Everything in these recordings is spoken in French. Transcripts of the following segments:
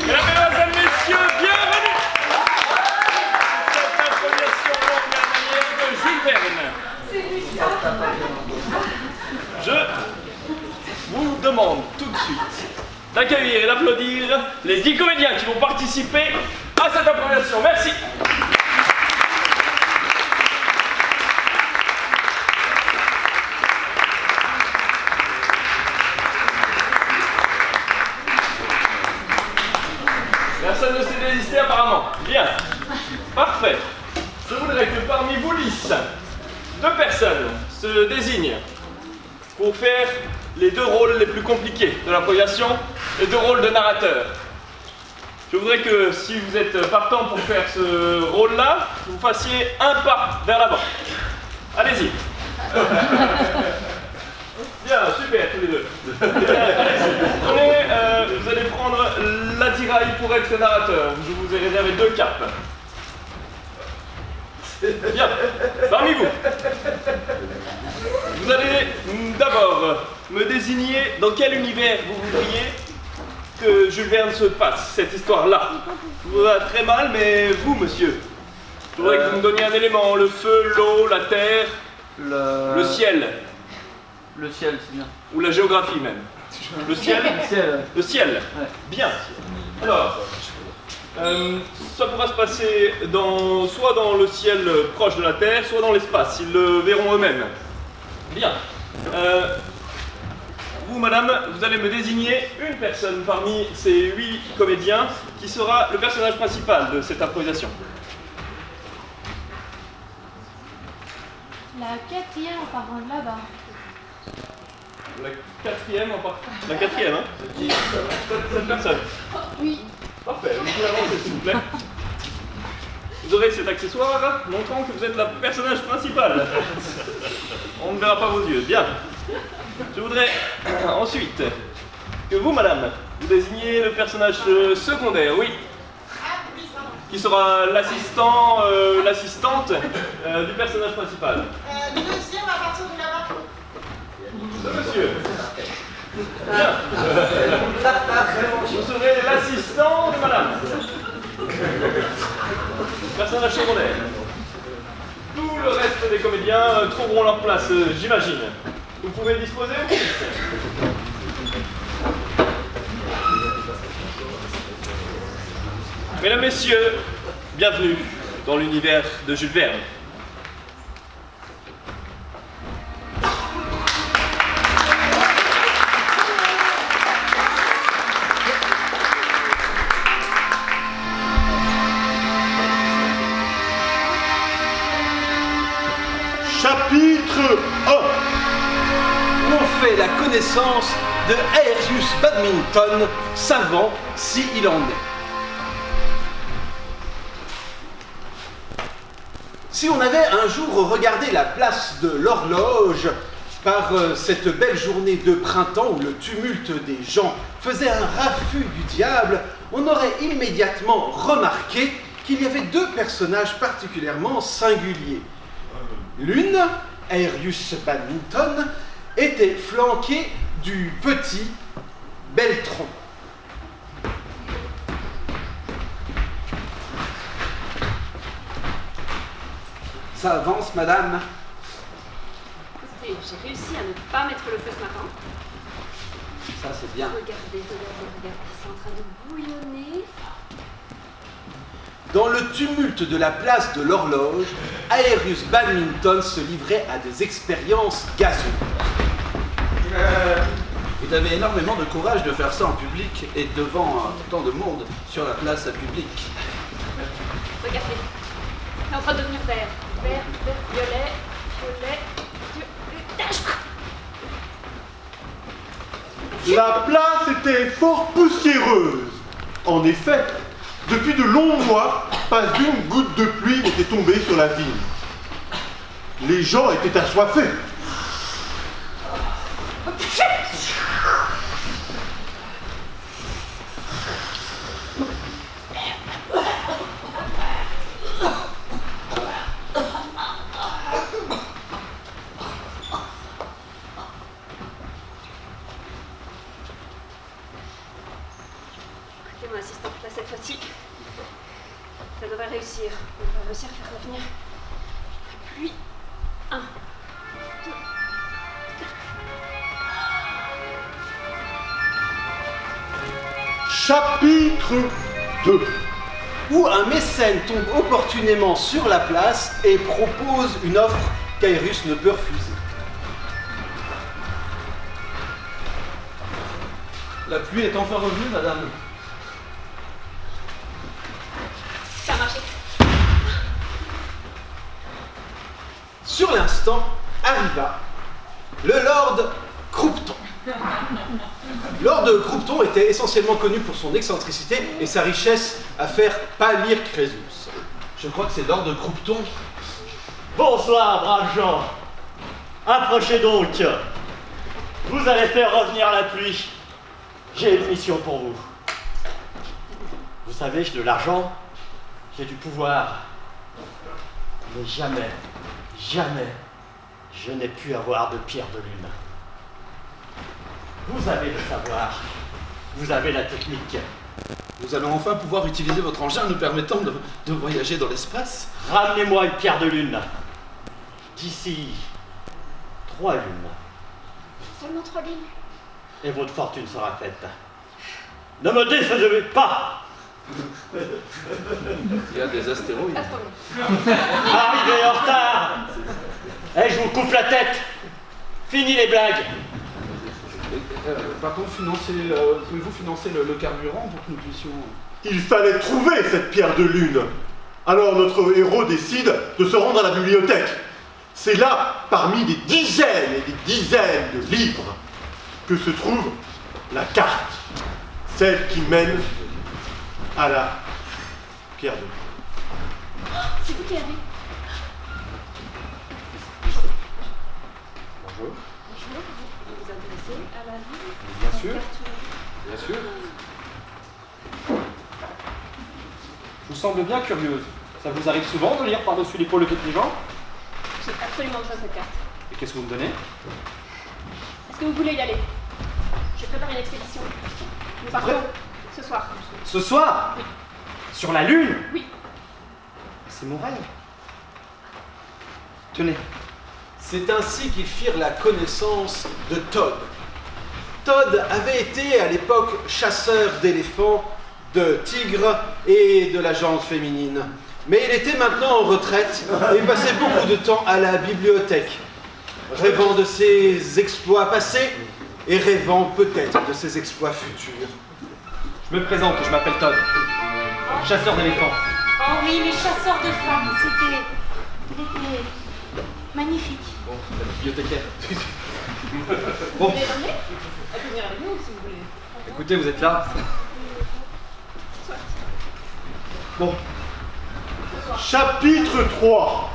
Mesdames et messieurs, bienvenue. Cette intronisation longue à la manière de Jules Verne. Je vous demande tout de suite d'accueillir et d'applaudir les 10 comédiens qui vont participer à cette improvisation. Merci. Personne ne s'est désisté apparemment. Bien. Parfait. Je voudrais que parmi vous, Lys, 2 personnes se désignent pour faire les 2 rôles les plus compliqués de l'improvisation, les 2 rôles de narrateur. Je voudrais que si vous êtes partant pour faire ce rôle-là, vous fassiez un pas vers l'avant. Allez-y. Bien, super, tous les 2. Allez-y. Vous allez prendre l'attirail pour être narrateur. Je vous ai réservé 2 capes. Bien, parmi vous. Vous allez d'abord me désigner dans quel univers vous voudriez que Jules Verne se passe, cette histoire-là. Je vous vois très mal, mais vous, monsieur, je voudrais que vous me donniez un élément, le feu, l'eau, la terre, le ciel. Le ciel, c'est bien. Ou la géographie même. Le ciel. Le ciel. Le ciel. Ouais. Bien. Alors, ça pourra se passer soit dans le ciel proche de la Terre, soit dans l'espace. Ils le verront eux-mêmes. Bien. Vous, madame, vous allez me désigner une personne parmi ces 8 comédiens qui sera le personnage principal de cette improvisation. La 4e en parlant de là-bas. La 4e en partant. La 4e, hein? Cette personne. Oui. Parfait, vous pouvez avancer s'il vous plaît. Vous aurez cet accessoire montrant que vous êtes le personnage principal. On ne verra pas vos yeux. Bien. Je voudrais ensuite que vous, madame, vous désigniez le personnage secondaire, oui. Qui sera l'assistant, l'assistante du personnage principal. Le 2e à partir de là-bas. Ce monsieur. Bien. Vous serez l'assistant de madame. Personnage secondaire. Tout le reste des comédiens trouveront leur place, j'imagine. Vous pouvez disposer. Mesdames, Messieurs, bienvenue dans l'univers de Jules Verne. Chapitre 1. On fait la connaissance de Aerius Badminton, savant s'il en est. Si on avait un jour regardé la place de l'Horloge par cette belle journée de printemps où le tumulte des gens faisait un raffut du diable, on aurait immédiatement remarqué qu'il y avait 2 personnages particulièrement singuliers. L'une, Aerius Badminton, était flanquée du petit Beltron. Ça avance, madame? Écoutez, j'ai réussi à ne pas mettre le feu ce matin. Ça, c'est bien. Regardez, c'est en train de bouillonner. Dans le tumulte de la place de l'Horloge, Aerius Badminton se livrait à des expériences gazeuses. Vous avez énormément de courage de faire ça en public et devant tant de monde sur la place publique. Regardez, il est en train de devenir vert. Vert, vert, violet, violet, violet. La place était fort poussiéreuse. En effet, depuis de longs mois, pas une goutte de pluie n'était tombée sur la ville. Les gens étaient assoiffés. mon assistant. Là, cette fois-ci, ça devrait réussir. On va réussir à faire revenir la pluie. 1, 2, Chapitre 2. Où un mécène tombe opportunément sur la place et propose une offre qu'Aérus ne peut refuser. La pluie est enfin revenue, madame. ça a marché. Sur l'instant, arriva le Lord Croupton. Lord Croupton était essentiellement connu pour son excentricité et sa richesse à faire pâlir Crésus. Je crois que c'est Lord Croupton. Bonsoir, braves gens. Approchez donc. Vous allez faire revenir la pluie. J'ai une mission pour vous. Vous savez, j'ai de l'argent, j'ai du pouvoir. Mais jamais, jamais, je n'ai pu avoir de pierre de lune. Vous avez le savoir. Vous avez la technique. Nous allons enfin pouvoir utiliser votre engin nous permettant de voyager dans l'espace. Ramenez-moi une pierre de lune. D'ici 3 lunes. Seulement 3 lignes. Et votre fortune sera faite. Ne me décevez pas. Il y a des astéroïdes. Pas de problème. Arrivez en retard. Et je vous coupe la tête. Fini les blagues. Par contre, pouvez-vous financer le carburant pour que nous puissions... Il fallait trouver cette pierre de lune. Alors notre héros décide de se rendre à la bibliothèque. C'est là, parmi des dizaines et des dizaines de livres, que se trouve la carte. Celle qui mène à la pierre de lune. C'est vous qui avez. Bonjour. Bonjour, vous vous intéressez à la vie? Bien sûr. Bien sûr. Je vous semble bien curieuse. Ça vous arrive souvent de lire par-dessus l'épaule des gens? J'ai absolument besoin de cette carte. Et qu'est-ce que vous me donnez? Est-ce que vous voulez y aller? Je prépare une expédition. Nous partons ce soir. Ce soir? Sur la Lune? Oui. C'est mon rêve. Tenez. C'est ainsi qu'ils firent la connaissance de Todd. Todd avait été à l'époque chasseur d'éléphants, de tigres et de la gente féminine. Mais il était maintenant en retraite et passait beaucoup de temps à la bibliothèque, rêvant de ses exploits passés et rêvant peut-être de ses exploits futurs. Je me présente, je m'appelle Todd. Chasseur d'éléphants. Oh oui, les chasseurs de femmes, il était magnifique. Bon, la bibliothécaire. Vous voulez l'emmener? Elle peut venir avec nous si vous voulez. Écoutez, vous êtes là. Bon. Chapitre 3.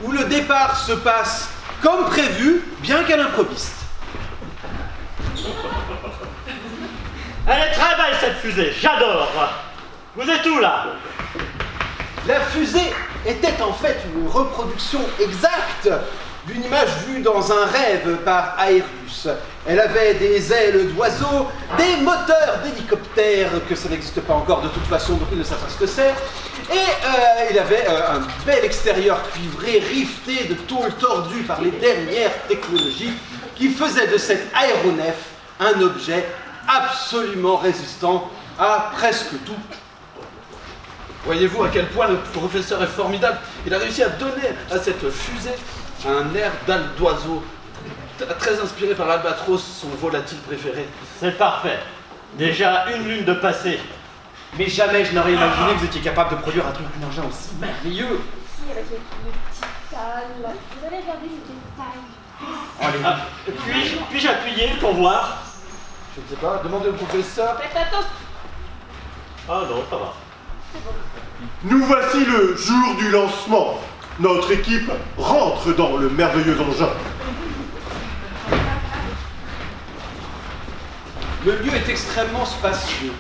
Où le départ se passe comme prévu, bien qu'à l'improviste. Elle est très belle cette fusée, j'adore. Vous êtes où là? La fusée était en fait une reproduction exacte d'une image vue dans un rêve par Aérus. Elle avait des ailes d'oiseau, des moteurs d'hélicoptère, que ça n'existe pas encore de toute façon, donc ils ne savent pas ce que c'est. Et il avait un bel extérieur cuivré, rifté de tôle tordue par les dernières technologies, qui faisait de cet aéronef un objet absolument résistant à presque tout. Voyez-vous à quel point le professeur est formidable. Il a réussi à donner à cette fusée un air d'aile d'oiseau, très inspiré par l'albatros, son volatile préféré. C'est parfait. Déjà une lune de passé. Mais jamais je n'aurais imaginé que vous étiez capable de produire un engin aussi merveilleux. Si, avec les petites dalles. Vous allez regarder les détails. Puis-je appuyer pour voir? Je ne sais pas, demandez au professeur. Faites attention. Ah non, ça va. Nous voici le jour du lancement. Notre équipe rentre dans le merveilleux engin. Le lieu est extrêmement spacieux.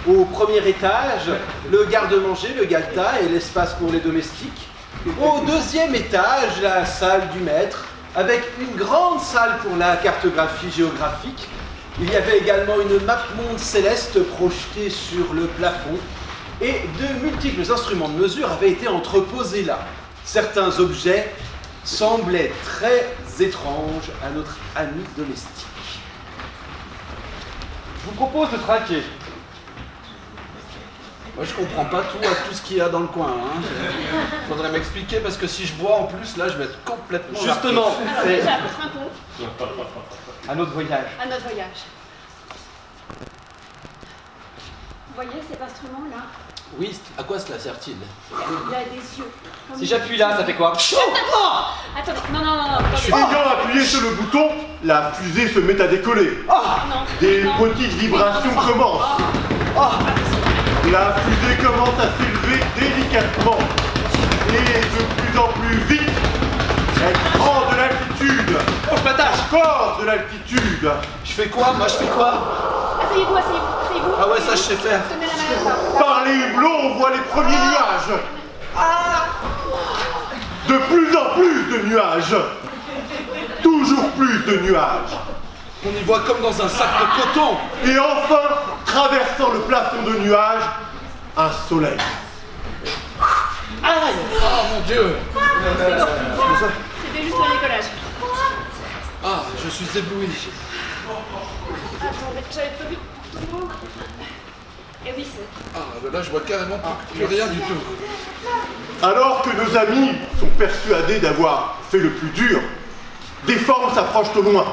Au premier étage, le garde-manger, le galetas et l'espace pour les domestiques. Au deuxième étage, la salle du maître, avec une grande salle pour la cartographie géographique Il y avait également une map monde céleste projetée sur le plafond et de multiples instruments de mesure avaient été entreposés là. Certains objets semblaient très étranges à notre ami domestique. Je vous propose de trinquer. Moi, je comprends pas tout à tout ce qu'il y a dans le coin. Hein. Faudrait m'expliquer parce que si je bois en plus, là, je vais être complètement. Justement, Alors c'est déjà, trinquons un autre voyage. à notre voyage. Vous voyez cet instrument-là? Oui, à quoi cela sert-il? Il a des yeux. Comme Si j'appuie là, ça fait quoi? Attends, non, attendez. Ayant appuyé sur le bouton, la fusée se met à décoller. Non, Des non. petites vibrations commencent. La fusée commence à s'élever délicatement. Et de plus en plus vite, elle prend de l'altitude. Oh, je m'attache! Encore de l'altitude. Je fais quoi? Moi, je fais quoi? Asseyez-vous, asseyez-vous. Ah ouais, ça, je sais faire. Tenez la main là. Par les hublots, on voit les premiers nuages. De plus en plus de nuages. Toujours plus de nuages. On y voit comme dans un sac de coton. Et enfin, traversant le plafond de nuages, un soleil. Oh mon Dieu! C'était juste le décollage. Ah, je suis ébloui. Attendez, j'avais pas vu. Et oui, c'est... Ah, ben là, je vois carrément plus rien du tout. Alors que nos amis sont persuadés d'avoir fait le plus dur, des formes s'approchent au loin.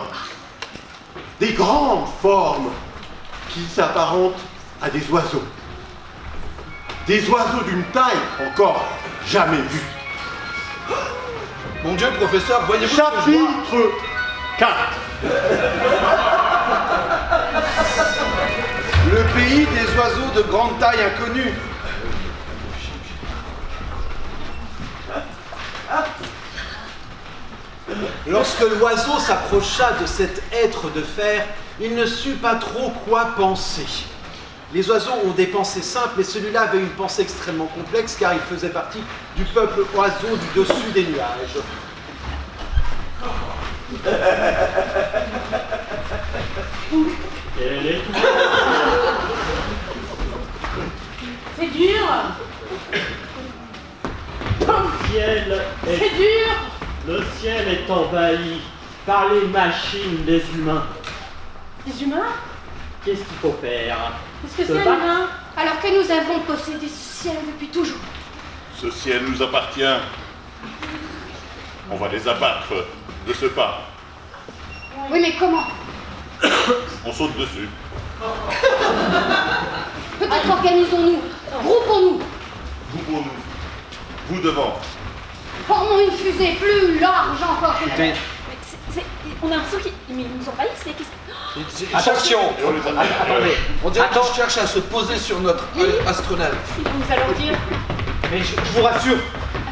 Des grandes formes qui s'apparentent à des oiseaux. Des oiseaux d'une taille encore jamais vue. Mon Dieu, professeur, voyez-vous ce que je vois? Chapitre 4. Le pays des oiseaux de grande taille inconnue. Lorsque l'oiseau s'approcha de cet être de fer, il ne sut pas trop quoi penser. Les oiseaux ont des pensées simples, mais celui-là avait une pensée extrêmement complexe car il faisait partie du peuple oiseau du dessus des nuages. Elle est C'est dur. ciel est... C'est dur. Le ciel est envahi par les machines des humains. Des humains? Qu'est-ce qu'il faut faire? Qu'est-ce que Se c'est, battre? humain? Alors que nous avons possédé ce ciel depuis toujours. Ce ciel nous appartient. On va les abattre de ce pas. Oui, mais comment? On saute dessus. Peut-être organisons-nous, groupons-nous, Groupons-nous. Vous devant. formons une fusée plus large encore que la Écoutez. On a l'impression qu'ils nous envahissent, mais qu'est-ce que... Attention! Et on les attaque. Attendez. On dirait Attends. qu'ils cherchent à se poser sur notre astronave. Nous allons dire... Mais je vous rassure,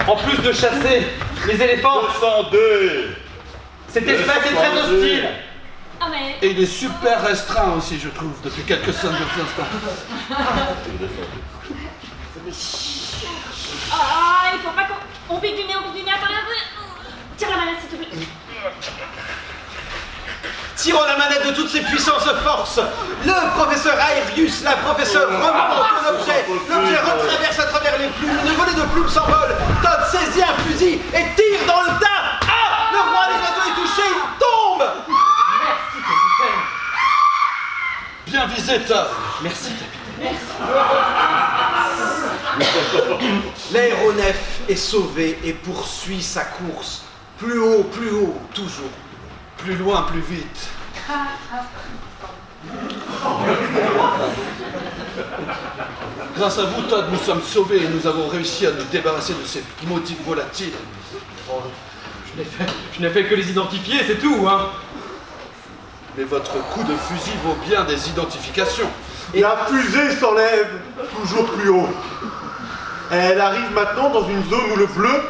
en plus de chasser les éléphants, 202. cette espèce est très hostile. Ah mais... Et il est super restreint aussi, je trouve, depuis quelques instants. Ah, il faut pas qu'on... On pique du nez, attendez, tire la manette s'il te plaît. Tirant la manette de toutes ses puissances forces, le professeur Aerius, la professeure remonte l'objet. L'objet retraverse à travers les plumes, une volée de plumes s'envole. Todd saisit un fusil et tire dans le tas. Ah! Le roi des oiseaux est touché, il tombe. Bien visé, Todd. Merci, capitaine. L'aéronef est sauvé et poursuit sa course. Plus haut, toujours. Plus loin, plus vite. Grâce à vous, Todd, nous sommes sauvés et nous avons réussi à nous débarrasser de ces maudits volatiles. Je n'ai fait que les identifier, c'est tout, hein. Mais votre coup de fusil vaut bien des identifications. La fusée s'enlève toujours plus haut. Elle arrive maintenant dans une zone où le bleu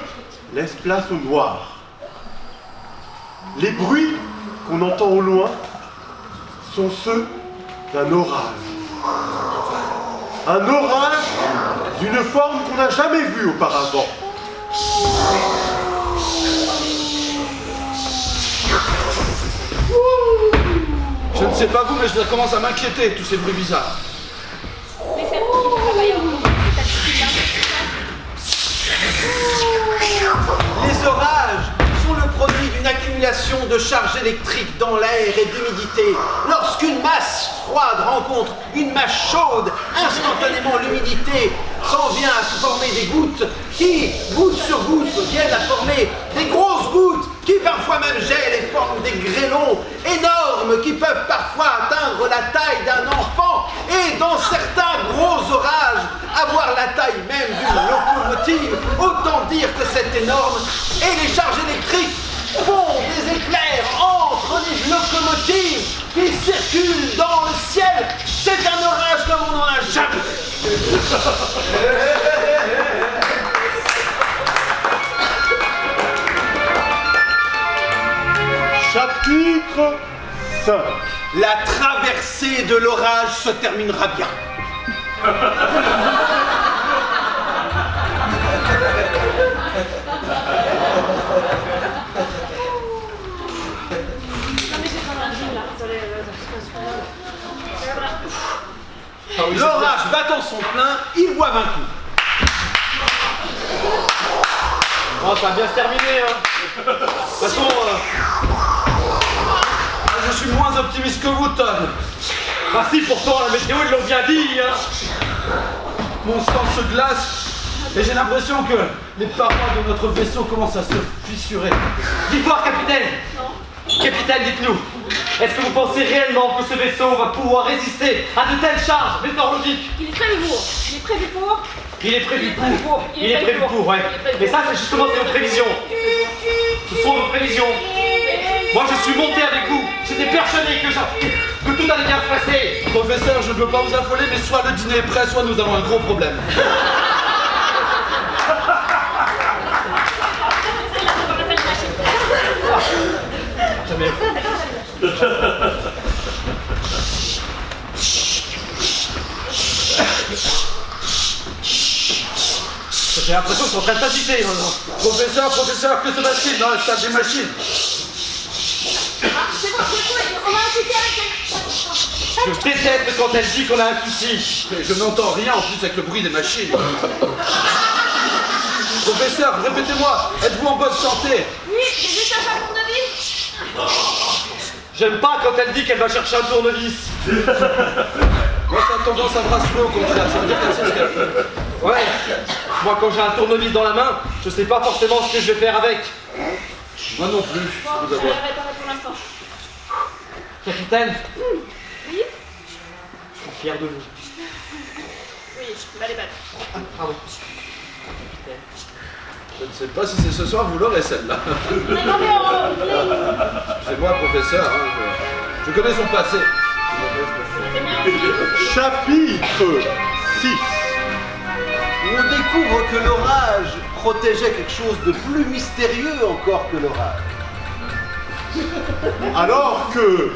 laisse place au noir. Les bruits qu'on entend au loin sont ceux d'un orage. Un orage d'une forme qu'on n'a jamais vue auparavant. Je ne sais pas vous, mais ça commence à m'inquiéter, tous ces bruits bizarres. Mais c'est vous qui travaillez en groupe. C'est attitude-là. Les orages sont le produit d'une accumulation de charges électriques dans l'air et d'humidité. Lorsqu'une masse froide rencontre une masse chaude, instantanément l'humidité s'en vient à se former des gouttes qui, goutte sur goutte, viennent à former des grosses gouttes qui parfois même gèlent et forment des grêlons énormes qui peuvent parfois atteindre la taille d'un enfant et dans certains gros orages avoir la taille même d'une locomotive. Autant dire que c'est énorme et les charges électriques font des éclairs entre les locomotives qui circulent dans le ciel. C'est un orage comme on n'en a jamais. Chapitre 5. La traversée de l'orage se terminera bien. L'orage battant son plein, il boit 20 coups. Oh, ça va bien se terminer, hein. De toute façon, Je suis moins optimiste que vous, Todd. bah si, pourtant, la météo, ils l'ont bien dit, hein. Mon sang se glace et j'ai l'impression que les parois de notre vaisseau commencent à se fissurer. Dites-moi, capitaine. Capitaine, dites-nous. Est-ce que vous pensez réellement que ce vaisseau va pouvoir résister à de telles charges météorologiques? Il est prévu pour. Il est prévu pour. Il est prévu pour. Il est prévu pour, ouais. Mais ça, c'est justement vos prévisions. Ce sont vos prévisions. Moi, je suis monté avec vous. J'étais persuadé que tout allait bien se passer. Professeur, je ne veux pas vous affoler, mais soit le dîner est prêt, soit nous avons un gros problème. J'ai l'impression qu'ils sont en train de s'agiter maintenant. Professeur, que se passe-t-il dans la salle des machines? C'est bon, on a un souci avec Je déteste quand elle dit qu'on a un souci. Mais je n'entends rien en plus avec le bruit des machines. Professeur, répétez-moi, êtes-vous en bonne santé? Oui, j'ai juste un charbon de vis. J'aime pas quand elle dit qu'elle va chercher un tournevis. Moi, ça a tendance à me rassurer au contraire, ça veut dire qu'elle sait ce qu'elle fait. Ouais. Moi, quand j'ai un tournevis dans la main, je sais pas forcément ce que je vais faire avec. Moi non plus, Bon, je je vous vais avoue. réparer pour l'instant. Capitaine, Oui. je suis fier de vous. Oui, bah les battes. Pardon. Je ne sais pas si c'est ce soir, vous l'aurez celle-là. Mais non, mais C'est moi, professeur, hein, je connais son passé. Chapitre 6. On découvre que l'orage protégeait quelque chose de plus mystérieux encore que l'orage. Alors que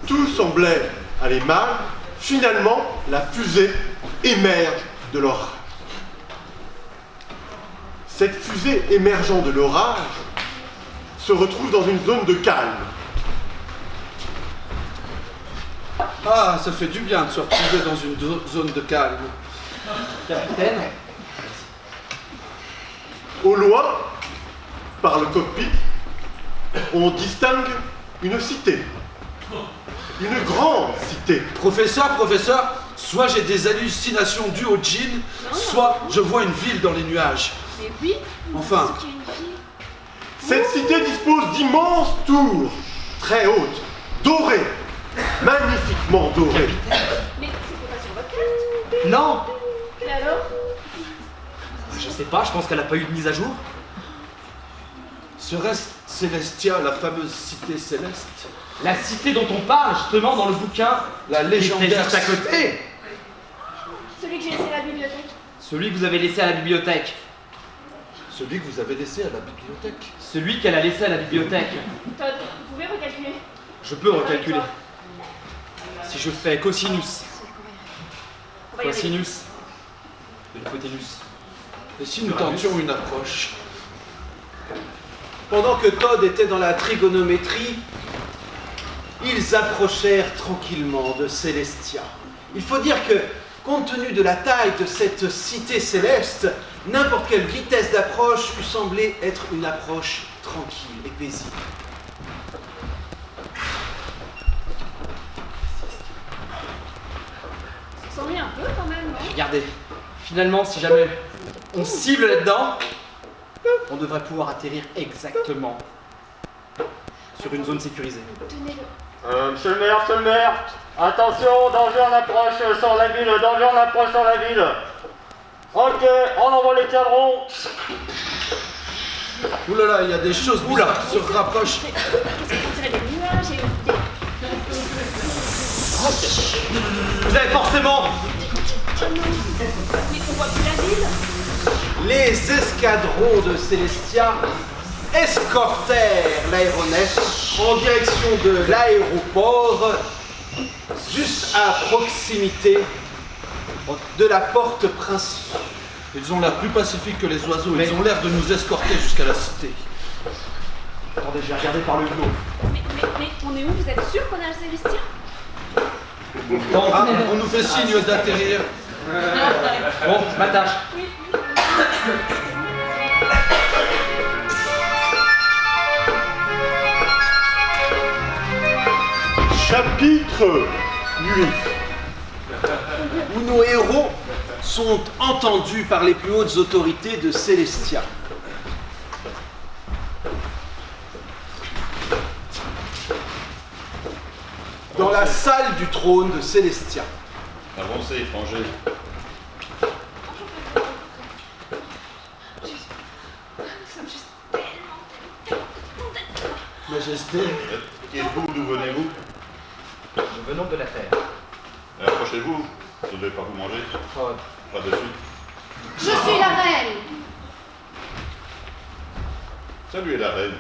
tout semblait aller mal, finalement, la fusée émerge de l'orage. Cette fusée émergeant de l'orage se retrouve dans une zone de calme. Ah, ça fait du bien de se retrouver dans une zone de calme. Capitaine, Au loin, par le cockpit, on distingue une cité. Une grande cité. Professeur, soit j'ai des hallucinations dues au djinn, soit je vois une ville dans les nuages. Mais oui, Enfin, c'est qu'il y a une fille. Cette cité dispose d'immenses tours, très hautes, dorées, magnifiquement dorées. Mais c'était pas sur votre carte. non. Et alors? Je sais pas, je pense qu'elle a pas eu de mise à jour. serait-ce Célestia, la fameuse cité céleste? La cité dont on parle justement dans le bouquin, La qui était légendaire juste à côté. Celui que j'ai laissé à la bibliothèque. Celui que vous avez laissé à la bibliothèque. Celui que vous avez laissé à la bibliothèque. Celui qu'elle a laissé à la bibliothèque. Todd, vous pouvez recalculer? Je peux recalculer. Si je fais cosinus, On va y arriver. cosinus de l'hypoténuse. Et si nous tentions une approche? Pendant que Todd était dans la trigonométrie, Ils approchèrent tranquillement de Célestia. Il faut dire que, compte tenu de la taille de cette cité céleste, n'importe quelle vitesse d'approche eût semblé être une approche tranquille et paisible. Ça s'ennuie un peu quand même, non? Regardez, finalement, si jamais on cible là-dedans, on devrait pouvoir atterrir exactement sur une zone sécurisée. Tenez-le. Monsieur le maire, attention, danger en approche sur la ville, danger en approche sur la ville. Ok, on envoie les cadrons. Ouh là là, il y a des choses bizarres qui se rapprochent. C'est des nuages et des... Vous avez forcément... Mais on voit plus la ville. Les escadrons de Célestia escortèrent l'aéronef en direction de l'aéroport, juste à proximité de la porte principale. Ils ont l'air plus pacifiques que les oiseaux. Ils ont l'air de nous escorter jusqu'à la cité. Attendez, j'ai regardé par le hublot. Mais on est où? Vous êtes sûr qu'on est à Célestia? Ah, on nous fait signe d'atterrir. Bon, ma tâche. Chapitre 8. Où nos héros sont entendus par les plus hautes autorités de Célestia. Dans la salle du trône de Célestia. Avancez, étrangers. Majesté. Qui êtes-vous? D'où venez-vous? Nous venons de la Terre. Approchez-vous. Je ne vais pas vous manger. Pas de suite. Je suis la reine. Saluez la reine.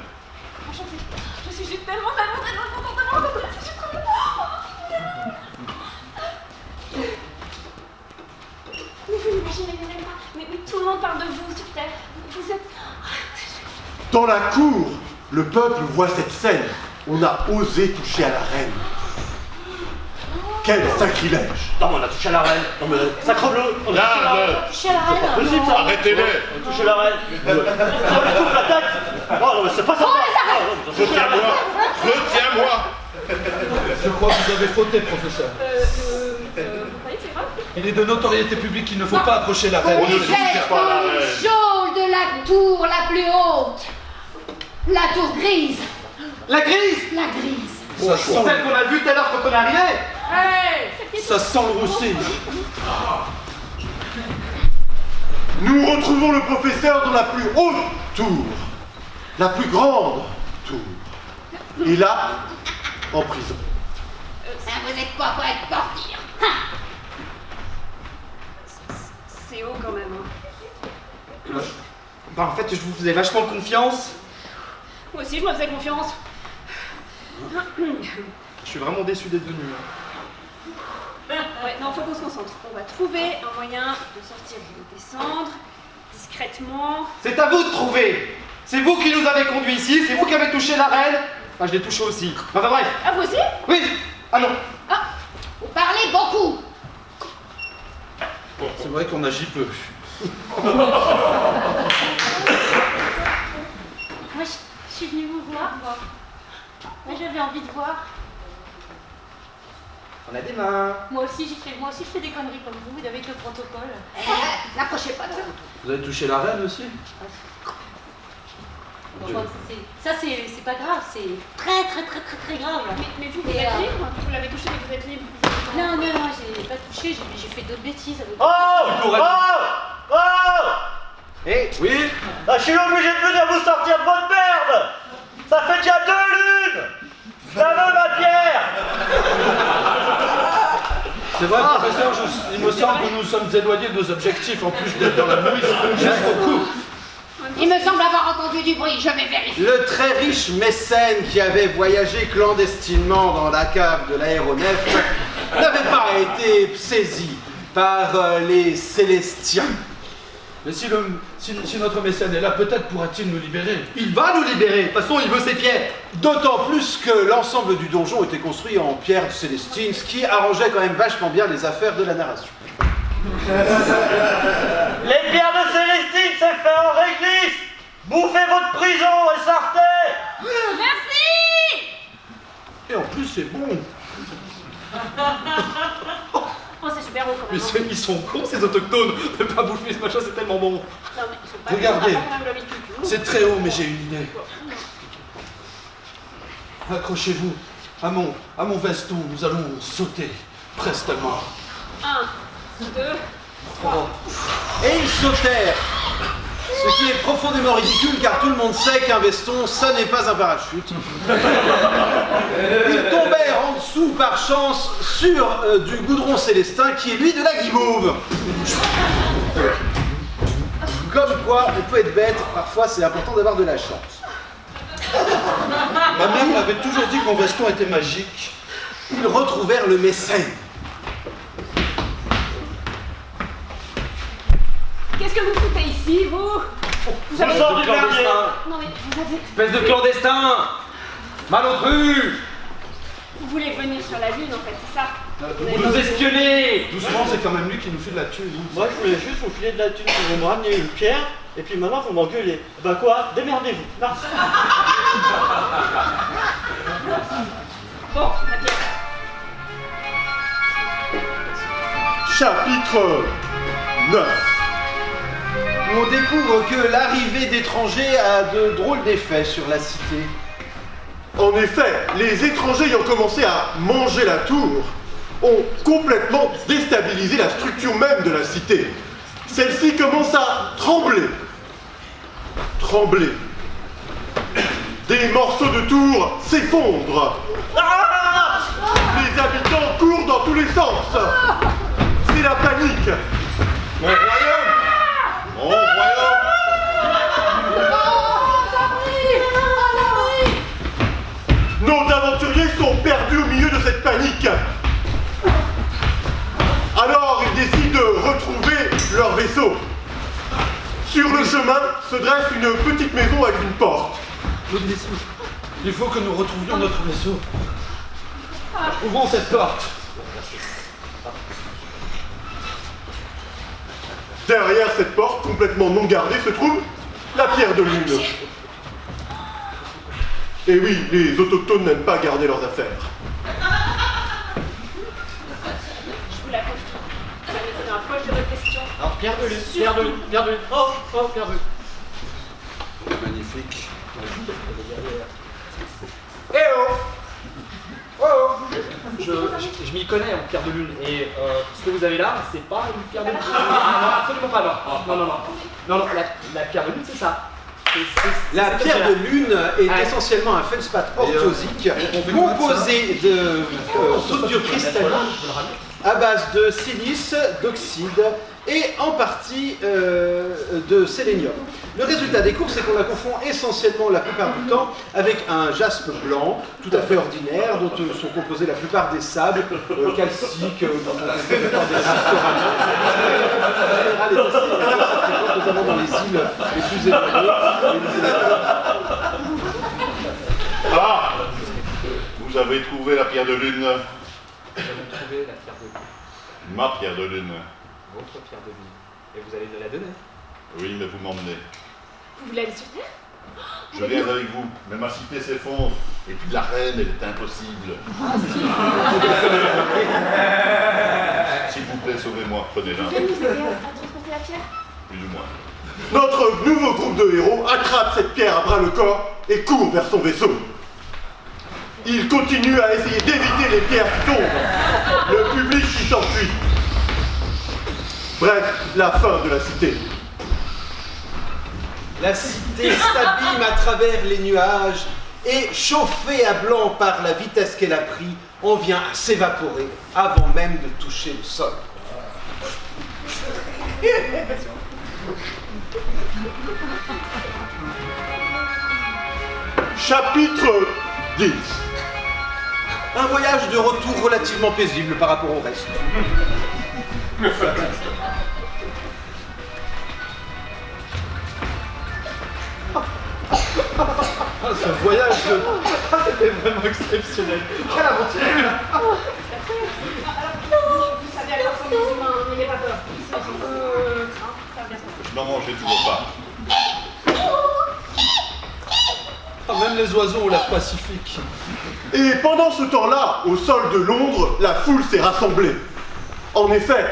Enchantée. Je suis juste tellement contente. Je suis trop contente. Mais vous n'imaginez même pas. Mais tout le monde parle de vous sur Terre. Vous êtes... Dans la cour, le peuple voit cette scène. On a osé toucher à la reine. Quel sacrilège! Non, mais on a touché à la reine. Non, mais sacre-bleu. Garde! Toucher à la reine. Possible ça. Arrêtez-les! On a touché la reine. On lui coupe la tête. Non, mais c'est pas ça. Retiens-moi! Retiens-moi! Je crois que vous avez fauté, professeur. Vous croyez que c'est grave? Il est de notoriété publique qu'il ne faut pas approcher la reine. On ne Vous touche êtes pas à la dans le reine. geôle de la tour la plus haute. La tour grise. La grise. La grise. Ça sent, Celle qu'on a vue tout à l'heure quand on est arrivé. ça sent le roussi. Nous retrouvons le professeur dans la plus haute tour. La plus grande tour. Et là, en prison. Ça vous êtes pas quoi être portir. C'est haut quand même. Hein. Bah en fait, je vous faisais vachement confiance. Moi aussi, je me faisais confiance. Je suis vraiment déçu d'être venu. Ouais, non, faut qu'on se concentre. On va trouver un moyen de sortir et de descendre discrètement. C'est à vous de trouver. C'est vous qui nous avez conduits ici, c'est vous qui avez touché la reine. Enfin, je l'ai touché aussi. Enfin bref. Ah, vous aussi? Oui. Ah non. Vous parlez beaucoup. C'est vrai qu'on agit peu. Moi, je suis venue vous voir. Moi, j'avais envie de voir. On a des mains. Moi aussi, je fais des conneries comme vous, avec le protocole. N'approchez pas trop. Vous avez touché la reine aussi? Enfin, ça, c'est pas grave, c'est très grave. Mais vous Et, êtes libre? Vous l'avez touché, mais vous êtes libre. Non, j'ai pas touché, j'ai fait d'autres bêtises avec. Oh! Eh oui. Ah, je suis obligé de venir vous sortir de votre merde. Ça fait déjà 2 lunes. Ça veut ma pierre. C'est vrai, professeur, il me semble que nous sommes éloignés de nos objectifs, en plus d'être dans la nuit, j'aime beaucoup. Il me semble avoir entendu du bruit, je vais vérifier. Le très riche mécène qui avait voyagé clandestinement dans la cave de l'aéronef n'avait pas été saisi par les Célestiens. Mais si notre mécène est là, peut-être pourra-t-il nous libérer. Il va nous libérer, de toute façon il veut ses pierres. D'autant plus que l'ensemble du donjon était construit en pierre de Célestine, ce qui arrangeait quand même vachement bien les affaires de la narration. Les pierres de Célestine, c'est fait en réglisse. Bouffez votre prison et sortez. Merci! Et en plus, c'est bon. Oh, c'est super bon quand même. Ils sont cons, ces autochtones, de pas bouffer ce machin, c'est tellement bon. Non, mais ils sont pas Regardez. ils ont pas quand même l'habitude. C'est très haut, mais j'ai une idée. Accrochez-vous à mon veston, nous allons sauter prestement. 1, 2, 3. Et ils sautèrent. Ce qui est profondément ridicule car tout le monde sait qu'un veston, ça n'est pas un parachute. Ils tombèrent en dessous par chance sur du goudron célestin qui est lui de la guimauve. Comme quoi, on peut être bête, parfois c'est important d'avoir de la chance. Ma mère m'avait toujours dit que mon veston était magique. Ils retrouvèrent le mécène. Qu'est-ce que vous foutez ici, vous? Vous avez du merdier. Non mais vous avez... Espèce de clandestin! Malotru! Vous voulez venir sur la lune en fait, c'est ça? Vous nous espionnez! Doucement, c'est quand même lui qui nous fait de la thune. Moi, je voulais juste vous filer de la thune pour vous me ramener une pierre, et puis maintenant vous m'engueulez. Ben quoi? Démerdez-vous. Merci. Bon, la pierre. Chapitre 9. On découvre que l'arrivée d'étrangers a de drôles d'effets sur la cité. En effet, les étrangers ayant commencé à manger la tour ont complètement déstabilisé la structure même de la cité. Celle-ci commence à trembler. Trembler. Des morceaux de tour s'effondrent. Les habitants courent dans tous les sens. C'est la panique. Mon royaume! Mon royaume! Nos aventuriers sont perdus au milieu de cette panique. Alors ils décident de retrouver leur vaisseau. Sur le chemin se dresse une petite maison avec une porte. Notre vaisseau. Il faut que nous retrouvions notre vaisseau. Ouvrons cette porte. Derrière cette porte, complètement non gardée, se trouve la pierre de lune. Et oui, les autochtones n'aiment pas garder leurs affaires. Je vous la confie. J'avais été dans la poche de votre question. Alors, pierre de lune, pierre de lune, pierre de lune. Oh, pierre de lune. Magnifique. Eh oh! Oh! Je m'y connais en pierre de lune et ce que vous avez là, c'est pas une pierre de lune. Ah, non, absolument pas, non. Non, la pierre de lune, c'est ça. La pierre de lune est essentiellement un feldspath orthosique composé de structures cristallines à base de silice, d'oxyde et en partie de sélénium. Le résultat des cours, c'est qu'on la confond essentiellement la plupart du temps avec un jaspe blanc, tout à fait ordinaire, dont sont composés la plupart des sables calciques, dont on fait la plupart des subterranéens. En général, est assez fréquente, notamment dans les îles les plus éloignées. Ah! Vous avez trouvé la pierre de lune. Nous avons trouvé la pierre de lune. Ma pierre de lune. Votre pierre de lune. Et vous allez nous la donner. Oui, mais vous m'emmenez. Vous voulez aller sur Terre? Je viens avec vous, mais ma cité s'effondre. Et puis la reine, elle est impossible. S'il vous plaît, sauvez-moi, prenez-la. Vous voulez nous aider à transporter la pierre? Plus ou moins. Notre nouveau groupe de héros attrape cette pierre à bras le corps et court vers son vaisseau. Il continue à essayer d'éviter les pierres qui tombent. Le public qui s'enfuit. Bref, la fin de la cité. La cité s'abîme à travers les nuages et, chauffée à blanc par la vitesse qu'elle a pris, on vient à s'évaporer avant même de toucher le sol. Chapitre 10. Un voyage de retour relativement paisible par rapport au reste. voyage de... C'était vraiment exceptionnel. Quelle aventure! Alors, vous savez à quoi sont les humains, n'ayez pas peur. Ça va bien se passer. Je n'en mangeais toujours pas. Ah, même les oiseaux ont l'air pacifiques. Et pendant ce temps-là, au sol de Londres, la foule s'est rassemblée. En effet,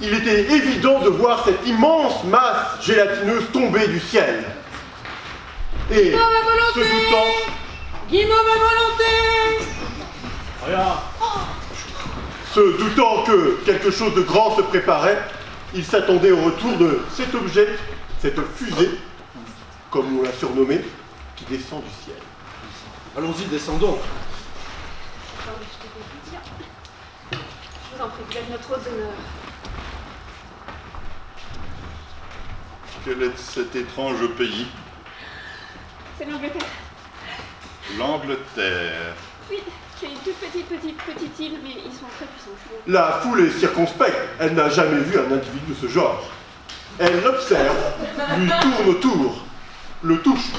il était évident de voir cette immense masse gélatineuse tomber du ciel. Et se doutant... Guimauve à volonté! Regarde. Se doutant que quelque chose de grand se préparait, il s'attendait au retour de cet objet, cette fusée, comme on l'a surnommé, qui descend du ciel. Allons-y, descendons. Attendez, je devais vous dire. Je vous en prie, vous êtes notre hôte d'honneur. Quel est cet étrange pays? C'est l'Angleterre. L'Angleterre. Oui, c'est une toute petite île, mais ils sont très puissants. La foule est circonspecte, elle n'a jamais vu un individu de ce genre. Elle l'observe, lui tourne autour, le touche.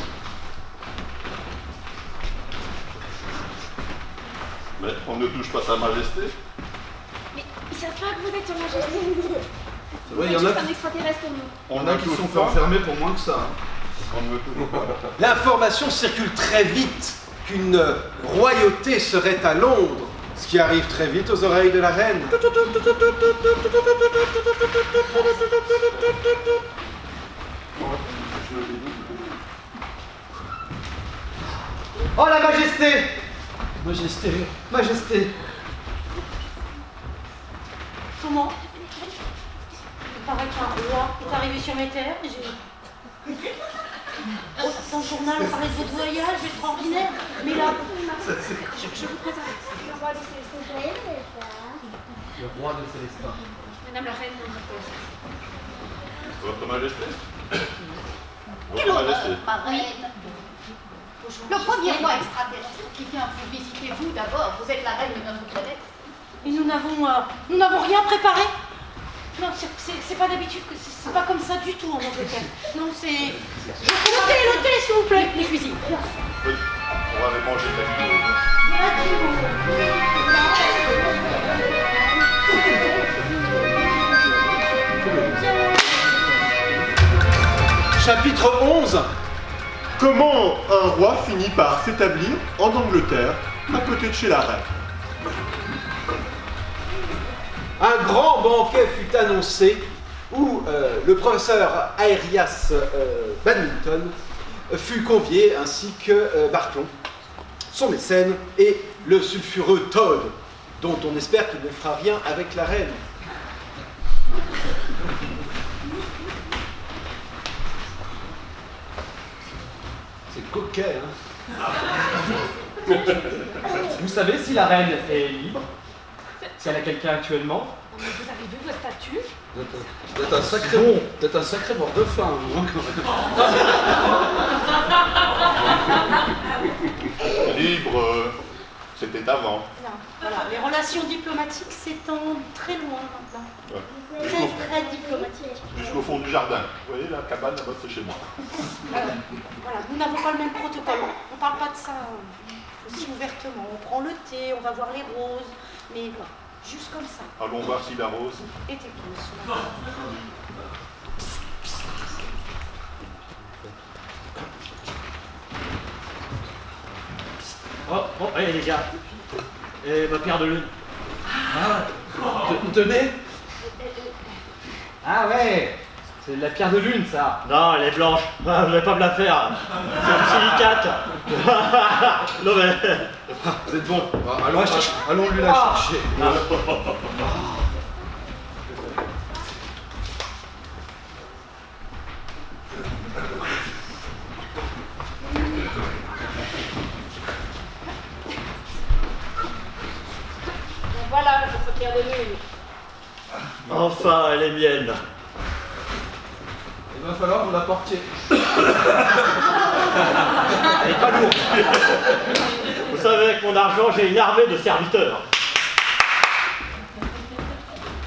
Mais on ne touche pas sa majesté. Mais ils savent pas que vous êtes sur Majesté. C'est Vous vrai, êtes il y en a juste un extraterrestre pour nous. Il y en a qui se sont fait enfermer pour moins que ça. Hein. On ne me touche pas. L'information circule très vite qu'une royauté serait à Londres, ce qui arrive très vite aux oreilles de la reine. Oh la majesté! Majesté. Majesté! Comment? Il paraît qu'un roi est arrivé sur mes terres et j'ai... Oh, dans le journal, on parlait de votre voyage extraordinaire. Mais là, Je vous présente le roi de Célestin. Le roi de Célestin. Madame la reine d'Angleterre. Votre majesté. Quel Votre honneur, majesté. ma reine. Le premier roi extraterrestre qui vient vous visiter, vous d'abord, vous êtes la reine de notre planète. et nous n'avons rien préparé. Non, c'est pas d'habitude, c'est pas comme ça du tout en Angleterre. Non, c'est... Notez, s'il vous plaît, les cuisines. Oui, on va aller manger de la guimauve. Chapitre 11. Comment un roi finit par s'établir en Angleterre, à côté de chez la reine. Un grand banquet fut annoncé où le professeur Aerias Badminton fut convié ainsi que Barton, son mécène, et le sulfureux Todd, dont on espère qu'il ne fera rien avec la reine. C'est coquet, hein. Vous savez si la reine est libre? Si elle a quelqu'un actuellement? Vous avez vu vos statues? Peut-être un sacré bord de faim, hein, quand même. Libre, c'était avant. Non, voilà, les relations diplomatiques s'étendent très loin maintenant. Ouais. Très diplomatique. Jusqu'au fond du jardin. Vous voyez, la cabane là-bas, c'est chez moi. Voilà, nous n'avons pas le même protocole. On ne parle pas de ça aussi ouvertement. On prend le thé, on va voir les roses, mais voilà, juste comme ça. Allons voir si la rose. Et tes closes. Oh, allez les gars. Et ma pierre de lune. Tenez. Ah ouais! C'est de la pierre de lune, ça! Non, elle est blanche. Ah, vous n'allez pas me la faire. C'est une silicate. Non mais... Vous êtes bon. Allons lui la chercher. Voilà votre pierre de lune. Enfin, elle est mienne. Il va falloir que vous la portiez. Elle est pas lourde. Vous savez, avec mon argent, j'ai une armée de serviteurs.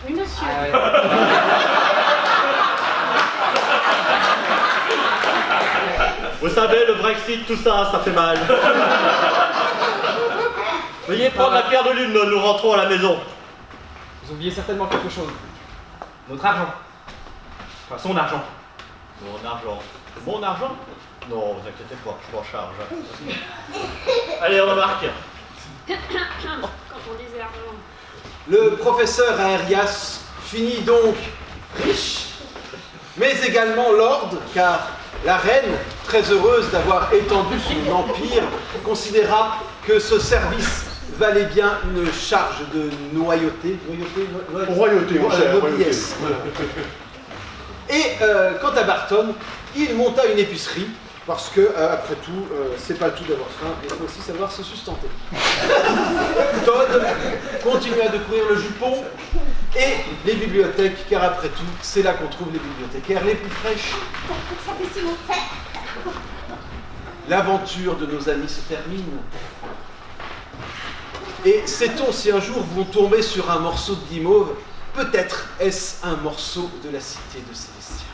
Oui, monsieur. Ah ouais. Vous savez, le Brexit, tout ça, ça fait mal. Veuillez prendre la pierre de lune, nous rentrons à la maison. Vous oubliez certainement quelque chose. Notre argent. Enfin, son argent. Mon argent. Mon argent? Non, vous inquiétez pas, je m'en charge. Allez, on remarque. Quand on disait argent. Le professeur Aerias finit donc riche, mais également lord, car la reine, très heureuse d'avoir étendu son empire, considéra que ce service valait bien une charge de noyauté. Royauté, mon cher, noblesse. Et quant à Barton, il monta une épicerie, parce que, après tout, c'est pas le tout d'avoir faim, il faut aussi savoir se sustenter. Todd continua de courir le jupon et les bibliothèques, car après tout, c'est là qu'on trouve les bibliothécaires les plus fraîches. L'aventure de nos amis se termine. Et sait-on si un jour vont tomber sur un morceau de guimauve? Peut-être est-ce un morceau de la cité de Célestia.